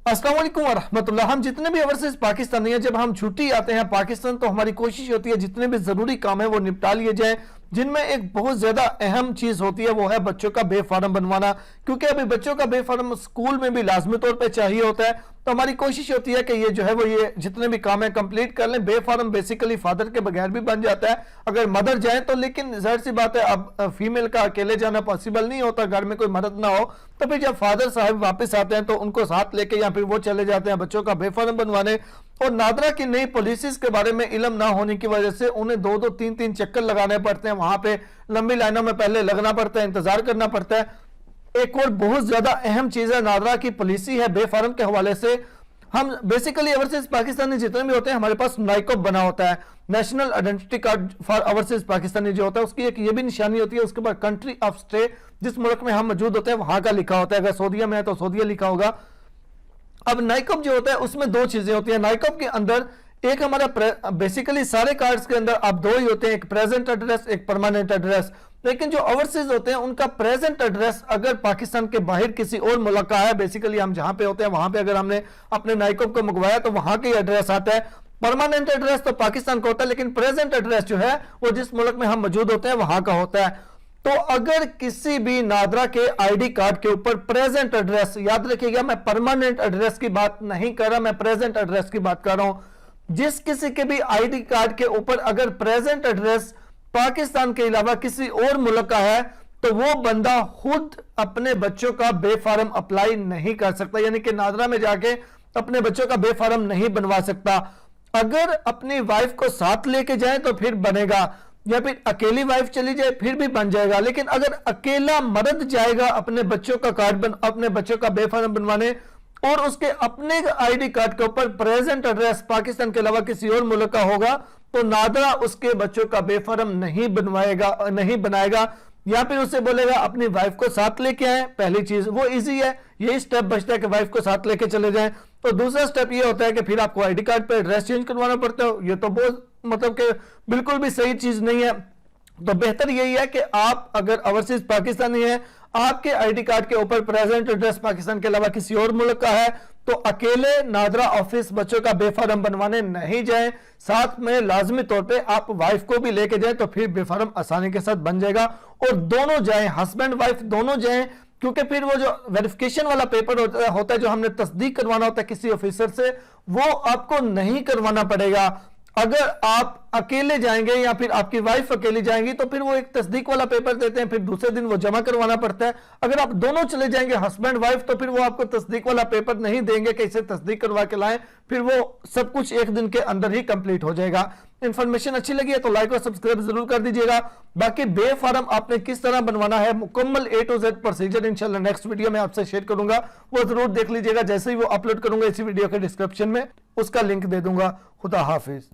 अस्सलाम वालेकुम वरहमतुल्लाह। हम जितने भी ओवरसीज पाकिस्तानी हैं, जब हम छुट्टी आते हैं पाकिस्तान तो हमारी कोशिश होती है जितने भी जरूरी काम है वो निपटा लिए जाए, जिनमें एक बहुत ज्यादा अहम चीज होती है वो है बच्चों का बे फार्म बनवाना। क्योंकि अभी बच्चों का बे फार्म स्कूल में भी लाजमी तौर पे चाहिए होता है, तो हमारी कोशिश होती है कि ये जो है वो ये जितने भी काम है कंप्लीट कर लें। बे फार्म बेसिकली फादर के बगैर भी बन जाता है अगर मदर जाए तो, लेकिन जाहिर सी बात है अब फीमेल का अकेले जाना पॉसिबल नहीं होता, घर में कोई मदद ना हो, तो फिर जब फादर साहब वापस आते हैं तो उनको साथ लेके या फिर वो चले जाते हैं बच्चों का बे फार्म बनवाने। और नादरा की नई पॉलिसीज के बारे में इल्म ना होने की वजह से उन्हें 2-2 3-3 चक्कर लगाने पड़ते हैं, वहां पे लंबी लाइनों में पहले लगना पड़ता है, इंतजार करना पड़ता है। एक और बहुत ज्यादा अहम चीज है नादरा की पॉलिसी है बे फार्म के हवाले से। हम बेसिकली ओवरसीज पाकिस्तानी जितने भी होते हैं हमारे पास नाइकॉब बना होता है, national identity card for overseas Pakistani जो होता है उसकी एक ये भी निशानी होती है, उसके बाद कंट्री ऑफ स्टे जिस मुल्क में हम मौजूद होते हैं वहां का लिखा होता है, अगर सऊदीया में है तो सऊदीया लिखा होगा। अब नाइकॉब जो होता है उसमें दो चीजें होती है। नाइकॉब के अंदर एक हमारा बेसिकली सारे कार्ड्स के अंदर अब दो ही होते हैं, एक प्रेजेंट एड्रेस एक परमानेंट एड्रेस। लेकिन जो ओवरसीज होते हैं उनका प्रेजेंट एड्रेस अगर पाकिस्तान के बाहर किसी और मुल्क का है, बेसिकली हम जहां पे होते हैं वहां पे अगर हमने अपने नाइकॉब को मंगवाया तो वहां का एड्रेस आता है। परमानेंट एड्रेस तो पाकिस्तान का होता है, लेकिन प्रेजेंट एड्रेस जो है वो जिस मुल्क में हम मौजूद होते हैं वहां का होता है। तो अगर किसी भी नादरा के आईडी कार्ड के ऊपर प्रेजेंट एड्रेस, याद रखिएगा मैं परमानेंट एड्रेस की बात नहीं कर रहा, मैं प्रेजेंट एड्रेस की बात कर रहा हूं। जिस किसी के भी आईडी कार्ड के ऊपर अगर प्रेजेंट एड्रेस पाकिस्तान के अलावा किसी और मुल्क का है तो वो बंदा खुद अपने बच्चों का बे फार्म अप्लाई नहीं कर सकता, यानी कि नादरा में जाके अपने बच्चों का बे फार्म नहीं बनवा सकता। अगर अपनी वाइफ को साथ लेके जाए तो फिर बनेगा, या फिर अकेली वाइफ चली जाए फिर भी बन जाएगा। लेकिन अगर अकेला मर्द जाएगा अपने बच्चों का अपने बच्चों का बे फार्म बनवाने और उसके अपने आईडी कार्ड के ऊपर प्रेजेंट एड्रेस पाकिस्तान के अलावा किसी और मुल्क का होगा तो नादरा उसके बच्चों का बे फार्म नहीं बनाएगा, या फिर उससे बोलेगा अपनी वाइफ को साथ लेके आए। पहली चीज वो इजी है, यही स्टेप बचता है कि वाइफ को साथ लेके चले जाएं। तो दूसरा स्टेप ये होता है कि फिर आपको आईडी कार्ड पे एड्रेस चेंज करवाना पड़ता है। ये तो बहुत मतलब कि बिल्कुल भी सही चीज नहीं है। तो बेहतर यही है कि आप अगर ओवरसीज पाकिस्तानी हैं, आपके आईडी कार्ड के ऊपर प्रेजेंट एड्रेस पाकिस्तान के अलावा किसी और मुल्क का है तो अकेले नादरा ऑफिस बच्चों का बे फार्म बनवाने नहीं जाएं, साथ में लाजमी तौर पे आप वाइफ को भी लेके जाएं तो फिर बे फार्म आसानी के साथ बन जाएगा। और दोनों जाएं, हस्बैंड वाइफ दोनों जाएं, क्योंकि फिर वो जो वेरिफिकेशन वाला पेपर होता है जो हमने तस्दीक करवाना होता है किसी ऑफिसर से, वो आपको नहीं करवाना पड़ेगा। अगर आप अकेले जाएंगे या फिर आपकी वाइफ अकेली जाएंगी तो फिर वो एक तस्दीक वाला पेपर देते हैं, फिर दूसरे दिन वो जमा करवाना पड़ता है। अगर आप दोनों चले जाएंगे हस्बैंड वाइफ तो फिर वो आपको तस्दीक वाला पेपर नहीं देंगे कि इसे तस्दीक करवा के लाएं, फिर वो सब कुछ एक दिन के अंदर ही कंप्लीट हो जाएगा। इंफॉर्मेशन अच्छी लगी है तो लाइक और सब्सक्राइब जरूर कर दीजिएगा। बाकी बे फार्म आपने किस तरह बनवाना है मुकम्मल A to Z प्रोसीजर इंशाल्लाह नेक्स्ट वीडियो में आपसे शेयर करूंगा, वो जरूर देख लीजिएगा। जैसे ही वो अपलोड करूंगा इसी वीडियो के डिस्क्रिप्शन में उसका लिंक दे दूंगा। खुदा हाफिज।